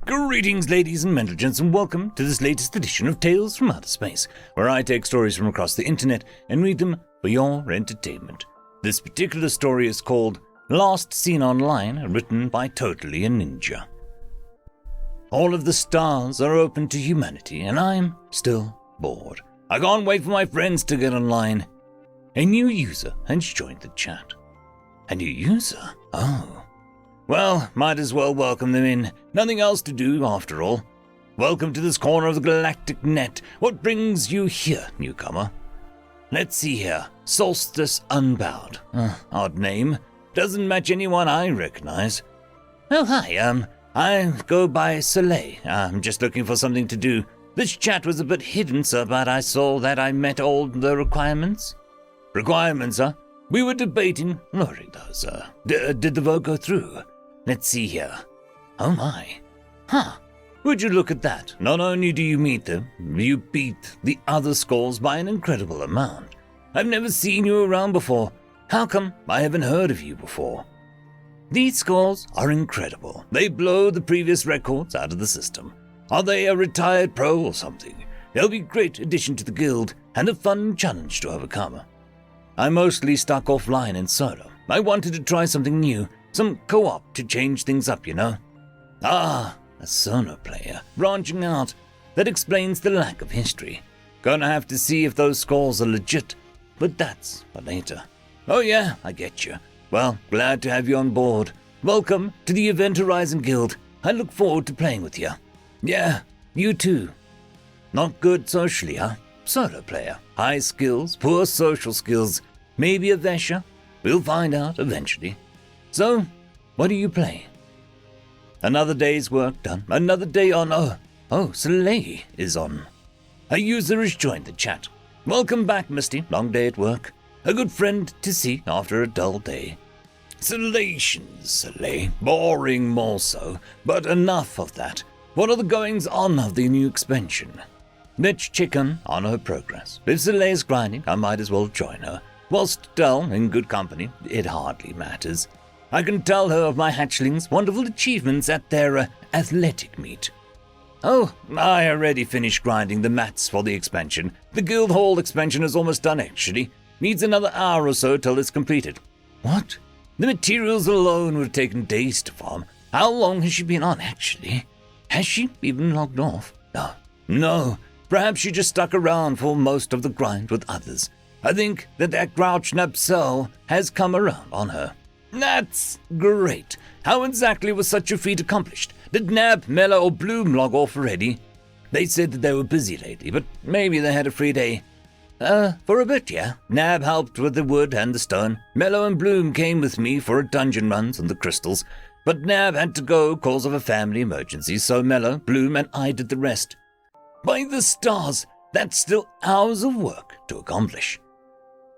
Greetings, ladies and gentlemen, and welcome to this latest edition of Tales from Outer Space, where I take stories from across the internet and read them for your entertainment. This particular story is called Last Seen Online, written by Totally a Ninja. All of the stars are open to humanity, and I'm still bored. I can't wait for my friends to get online. A new user has joined the chat. A new user? Oh. Well, might as well welcome them in. Nothing else to do, after all. Welcome to this corner of the galactic net. What brings you here, newcomer? Let's see here. Solstice Unbowed. Odd name. Doesn't match anyone I recognize. Oh, hi, I go by Soleil. I'm just looking for something to do. This chat was a bit hidden, sir, but I saw that I met all the requirements. Requirements, huh? We were debating lowering those, did the vote go through? Let's see here. Oh my. Huh. Would you look at that? Not only do you meet them, you beat the other scores by an incredible amount. I've never seen you around before. How come I haven't heard of you before? These scores are incredible. They blow the previous records out of the system. Are they a retired pro or something? They'll be a great addition to the guild and a fun challenge to overcome. I'm mostly stuck offline in solo. I wanted to try something new, some co-op to change things up, you know. Ah, a solo player, branching out. That explains the lack of history. Gonna have to see if those scores are legit, but that's for later. Oh yeah, I get you. Well, glad to have you on board. Welcome to the Event Horizon Guild. I look forward to playing with you. Yeah, you too. Not good socially, huh? Solo player. High skills, poor social skills. Maybe a Vesha? We'll find out eventually. So, what do you play? Another day's work done. Another day on. Oh, Soleil is on. A user has joined the chat. Welcome back, Misty. Long day at work. A good friend to see after a dull day. Salations, Soleil. Boring more so. But enough of that. What are the goings on of the new expansion? Let's check on her progress. If Soleil's grinding, I might as well join her. Whilst dull, in good company, it hardly matters. I can tell her of my hatchlings' wonderful achievements at their athletic meet. Oh, I already finished grinding the mats for the expansion. The guild hall expansion is almost done, actually. Needs another hour or so till it's completed. What? The materials alone would have taken days to farm. How long has she been on, actually? Has she even logged off? No. Perhaps she just stuck around for most of the grind with others. I think that grouch Nabsel has come around on her. That's great. How exactly was such a feat accomplished? Did Nab, Mela, or Bloom log off already? They said that they were busy lately, but maybe they had a free day. For a bit, yeah. Nab helped with the wood and the stone. Mela and Bloom came with me for a dungeon runs on the crystals, but Nab had to go cause of a family emergency, so Mela, Bloom, and I did the rest. By the stars, that's still hours of work to accomplish.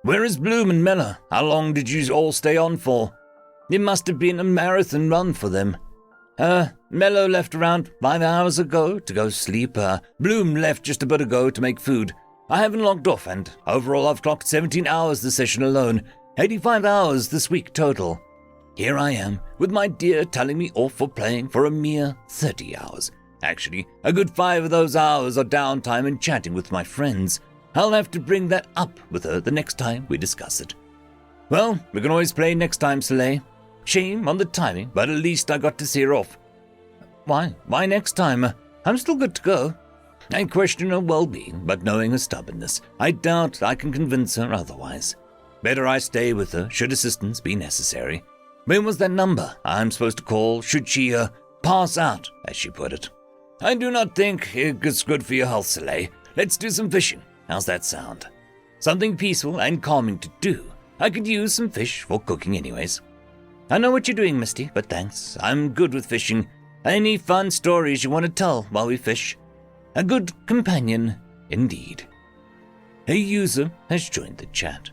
Where is Bloom and Mela? How long did you all stay on for? It must have been a marathon run for them. Mela left around 5 hours ago to go sleep. Bloom left just a bit ago to make food. I haven't logged off, and overall I've clocked 17 hours this session alone. 85 hours this week total. Here I am, with my dear telling me off for playing for a mere 30 hours. Actually, a good 5 of those hours are downtime and chatting with my friends. I'll have to bring that up with her the next time we discuss it. Well, we can always play next time, Soleil. Shame on the timing, but at least I got to see her off. Why? Why next time? I'm still good to go. I question her well-being, but knowing her stubbornness, I doubt I can convince her otherwise. Better I stay with her, should assistance be necessary. When was that number I'm supposed to call, should she, pass out, as she put it? I do not think it's good for your health, Soleil. Let's do some fishing. How's that sound? Something peaceful and calming to do. I could use some fish for cooking anyways. I know what you're doing, Misty, but thanks. I'm good with fishing. Any fun stories you want to tell while we fish? A good companion, indeed. A user has joined the chat.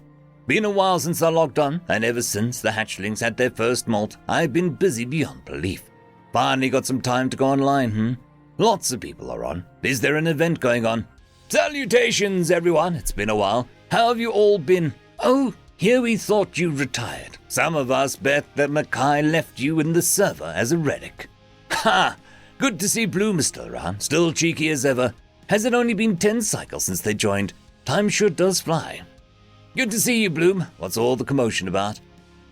Been a while since I logged on, and ever since the hatchlings had their first molt, I've been busy beyond belief. Finally got some time to go online, Lots of people are on. Is there an event going on? Salutations, everyone. It's been a while. How have you all been? Oh, here we thought you retired. Some of us bet that Mackay left you in the server as a relic. Ha! Good to see Bloom is still around, still cheeky as ever. Has it only been 10 cycles since they joined? Time sure does fly. Good to see you, Bloom. What's all the commotion about?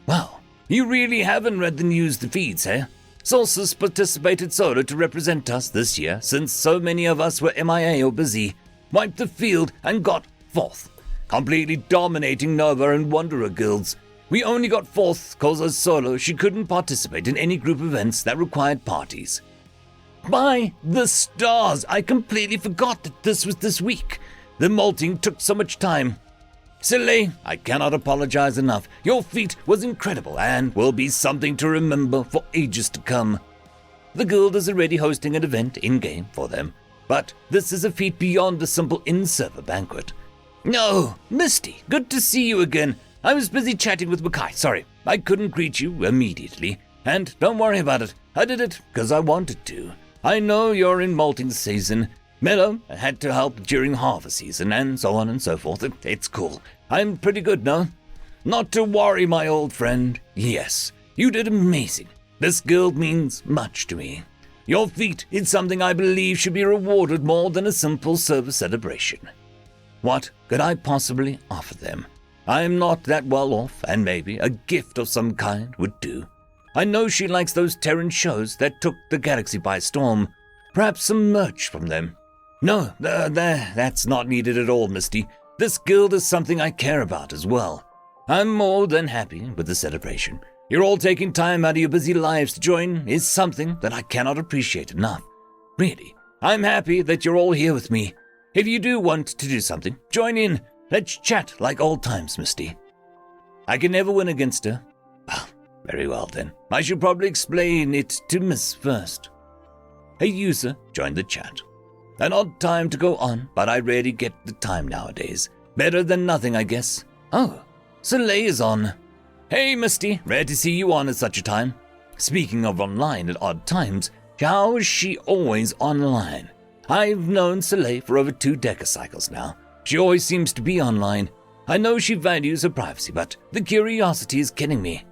Well, you really haven't read the news feeds, eh? Solstice participated solo to represent us this year, since so many of us were MIA or busy. Wiped the field and got 4th, completely dominating Nova and Wanderer guilds. We only got 4th cause as solo she couldn't participate in any group events that required parties. By the stars, I completely forgot that this was this week. The molting took so much time. Silly, I cannot apologize enough. Your feat was incredible and will be something to remember for ages to come. The guild is already hosting an event in-game for them, but this is a feat beyond the simple in-server banquet. No, Misty, good to see you again. I was busy chatting with Makai, sorry. I couldn't greet you immediately. And don't worry about it, I did it because I wanted to. I know you're in molting season. Mello had to help during harvest season and so on and so forth. It's cool. I'm pretty good, no? Not to worry, my old friend. Yes, you did amazing. This guild means much to me. Your feat is something I believe should be rewarded more than a simple service celebration. What could I possibly offer them? I am not that well off, and maybe a gift of some kind would do. I know she likes those Terran shows that took the galaxy by storm. Perhaps some merch from them. No, that's not needed at all, Misty. This guild is something I care about as well. I'm more than happy with the celebration. You're all taking time out of your busy lives to join is something that I cannot appreciate enough. Really, I'm happy that you're all here with me. If you do want to do something, join in. Let's chat like old times, Misty. I can never win against her. Well, very well then. I should probably explain it to Miss first. A user joined the chat. An odd time to go on, but I rarely get the time nowadays. Better than nothing, I guess. Oh, Soleil is on. Hey, Misty, rare to see you on at such a time. Speaking of online at odd times, how is she always online? I've known Soleil for over 2 decacycles now. She always seems to be online. I know she values her privacy, but the curiosity is killing me.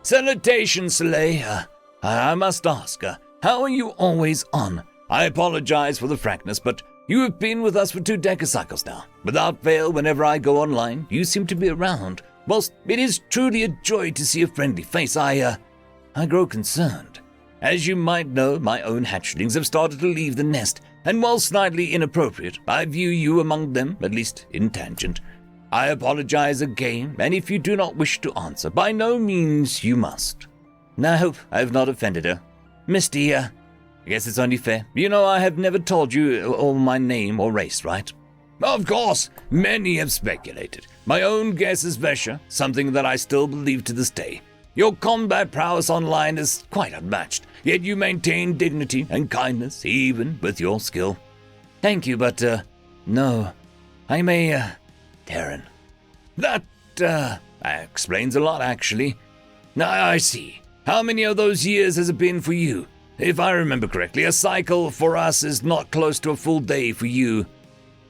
Salutations, Soleil. I must ask, how are you always on? I apologize for the frankness, but you have been with us for 2 decacycles now. Without fail, whenever I go online, you seem to be around. Whilst it is truly a joy to see a friendly face, I grow concerned. As you might know, my own hatchlings have started to leave the nest, and while slightly inappropriate, I view you among them, at least in tangent. I apologize again, and if you do not wish to answer, by no means you must. I hope I have not offended her. Misty, I guess it's only fair. You know I have never told you or my name or race, right? Of course, many have speculated. My own guess is Vesha, something that I still believe to this day. Your combat prowess online is quite unmatched, yet you maintain dignity and kindness even with your skill. Thank you, but, no. I'm a, Terran. That explains a lot, actually. I see. How many of those years has it been for you? If I remember correctly, a cycle for us is not close to a full day for you.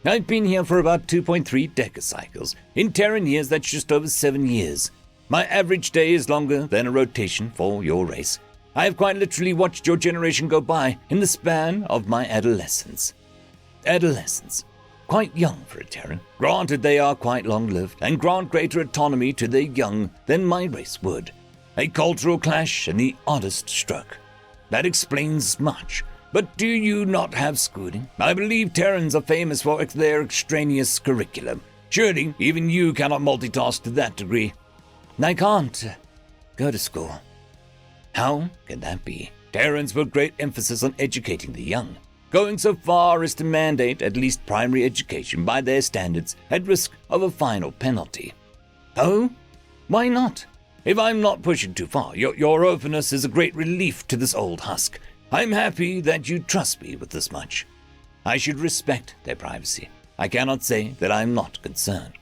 I've been here for about 2.3 decacycles. In Terran years, that's just over 7 years. My average day is longer than a rotation for your race. I have quite literally watched your generation go by in the span of my adolescence. Quite young for a Terran. Granted, they are quite long-lived and grant greater autonomy to their young than my race would. A cultural clash and the oddest stroke. That explains much. But do you not have schooling? I believe Terrans are famous for their extraneous curriculum. Surely, even you cannot multitask to that degree. I can't go to school. How can that be? Terrans put great emphasis on educating the young, going so far as to mandate at least primary education by their standards at risk of a final penalty. Oh? Why not? If I'm not pushing too far, your openness is a great relief to this old husk. I'm happy that you trust me with this much. I should respect their privacy. I cannot say that I'm not concerned.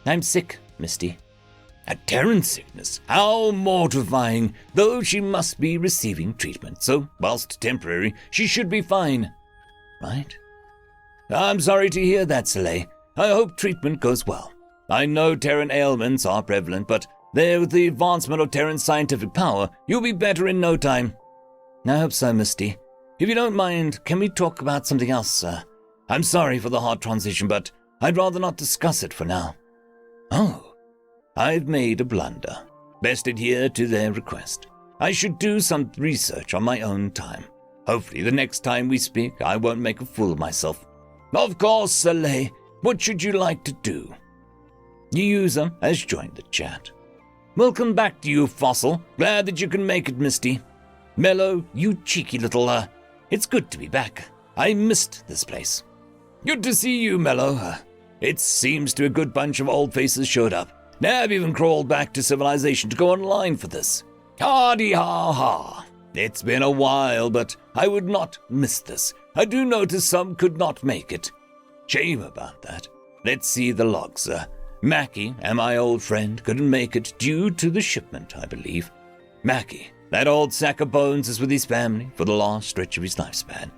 I'm sick, Misty. A Terran sickness? How mortifying, though she must be receiving treatment, so, whilst temporary, she should be fine. Right? I'm sorry to hear that, Soleil. I hope treatment goes well. I know Terran ailments are prevalent, but with the advancement of Terran scientific power, you'll be better in no time. I hope so, Misty. If you don't mind, can we talk about something else, sir? I'm sorry for the hard transition, but I'd rather not discuss it for now. Oh, I've made a blunder. Best adhere to their request. I should do some research on my own time. Hopefully the next time we speak, I won't make a fool of myself. Of course, Saleh. What should you like to do? Your user has joined the chat. Welcome back to you, Fossil. Glad that you can make it, Misty. Mello, you cheeky little, it's good to be back. I missed this place. Good to see you, Mello. It seems to a good bunch of old faces showed up. Now I've even crawled back to civilization to go online for this. Hardy ha ha. It's been a while, but I would not miss this. I do notice some could not make it. Shame about that. Let's see the logs. Mackie and my old friend couldn't make it due to the shipment, I believe. Mackie, that old sack of bones, is with his family for the last stretch of his lifespan.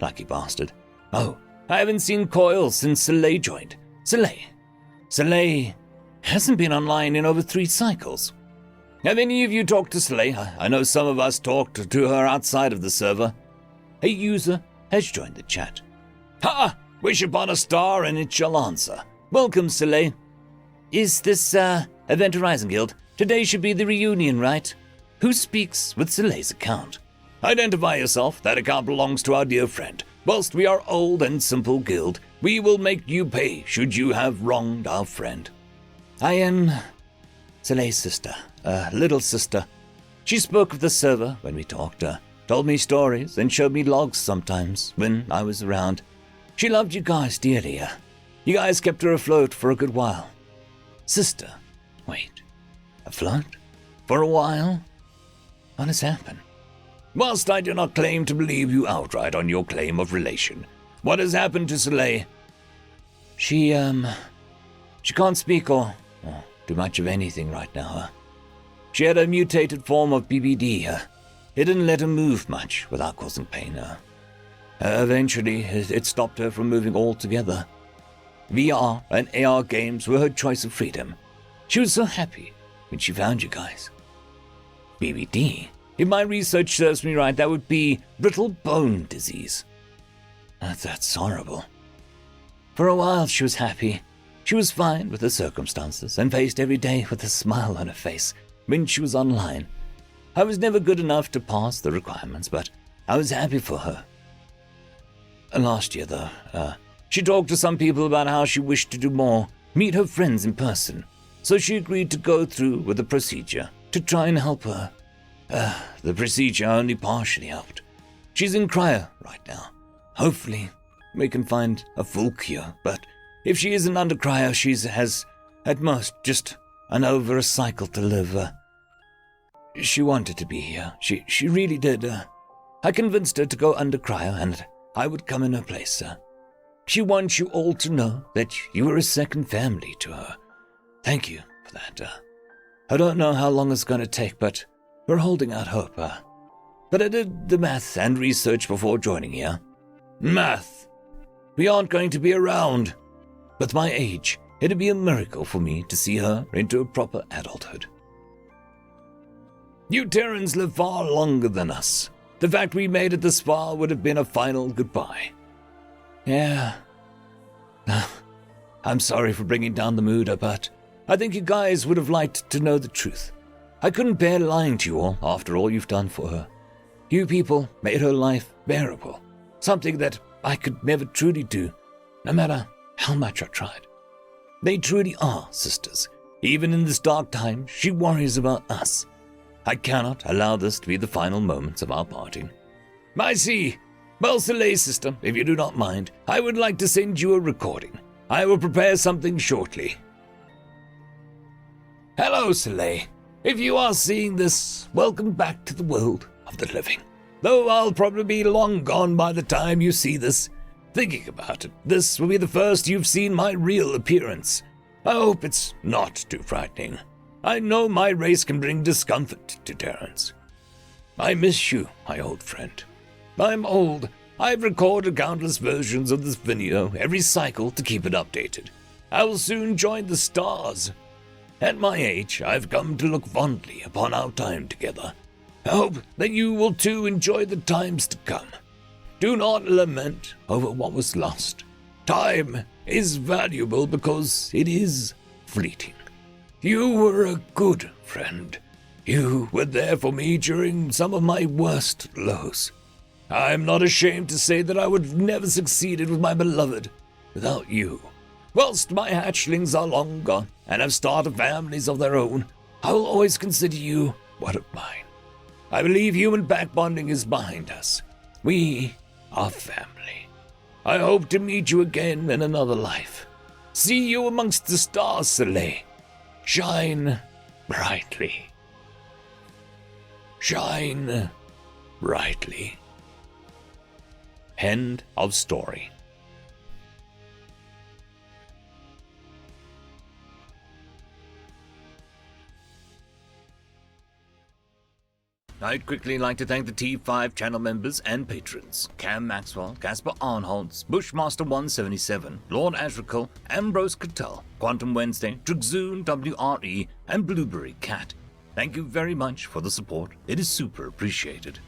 Lucky bastard. Oh, I haven't seen Coil since Soleil joined. Soleil hasn't been online in over 3 cycles. Have any of you talked to Soleil? I know some of us talked to her outside of the server. A user has joined the chat. Ha! Wish upon a star and it shall answer. Welcome, Soleil. Is this, Event Horizon Guild? Today should be the reunion, right? Who speaks with Soleil's account? Identify yourself. That account belongs to our dear friend. Whilst we are old and simple guild, we will make you pay should you have wronged our friend. I am Soleil's sister, little sister. She spoke of the server when we talked, told me stories and showed me logs sometimes when I was around. She loved you guys dearly. You guys kept her afloat for a good while. Sister, wait, afloat? For a while? What has happened? Whilst I do not claim to believe you outright on your claim of relation, what has happened to Soleil? She can't speak or do much of anything right now. She had a mutated form of BBD. It didn't let her move much without causing pain. Eventually, it stopped her from moving altogether. VR and AR games were her choice of freedom. She was so happy when she found you guys. BBD? If my research serves me right, that would be brittle bone disease. That's horrible. For a while, she was happy. She was fine with the circumstances and faced every day with a smile on her face when she was online. I was never good enough to pass the requirements, but I was happy for her. Last year, though, she talked to some people about how she wished to do more, meet her friends in person, so she agreed to go through with the procedure to try and help her. The procedure only partially helped. She's in cryo right now. Hopefully, we can find a full cure, but if she isn't under cryo, she has, at most, just over a cycle to live. She wanted to be here. She really did. I convinced her to go under cryo, and I would come in her place. She wants you all to know that you are a second family to her. Thank you for that. I don't know how long it's going to take, but we're holding out hope. But I did the math and research before joining here. Math? We aren't going to be around. With my age, it'd be a miracle for me to see her into a proper adulthood. You Terrans live far longer than us. The fact we made it this far would have been a final goodbye. Yeah. I'm sorry for bringing down the mood, but I think you guys would have liked to know the truth. I couldn't bear lying to you all after all you've done for her. You people made her life bearable, something that I could never truly do, no matter how much I tried. They truly are sisters. Even in this dark time, she worries about us. I cannot allow this to be the final moments of our parting. I see. Well, Soleil, sister, if you do not mind, I would like to send you a recording. I will prepare something shortly. Hello, Soleil. If you are seeing this, welcome back to the world of the living. Though I'll probably be long gone by the time you see this. Thinking about it, this will be the first you've seen my real appearance. I hope it's not too frightening. I know my race can bring discomfort to Terrans. I miss you, my old friend. I'm old. I've recorded countless versions of this video every cycle to keep it updated. I will soon join the stars. At my age, I've come to look fondly upon our time together. I hope that you will too enjoy the times to come. Do not lament over what was lost. Time is valuable because it is fleeting. You were a good friend. You were there for me during some of my worst lows. I'm not ashamed to say that I would have never succeeded with my beloved without you. Whilst my hatchlings are long gone and have started families of their own, I will always consider you one of mine. I believe human backbonding is behind us. We are family. I hope to meet you again in another life. See you amongst the stars, Soleil. Shine brightly. Shine brightly. End of story. I'd quickly like to thank the T5 channel members and patrons: Cam Maxwell, Casper Arnholtz, Bushmaster 177, Lord Azrakal, Ambrose Cattell, Quantum Wednesday, Drugzoon WRE, and Blueberry Cat. Thank you very much for the support. It is super appreciated.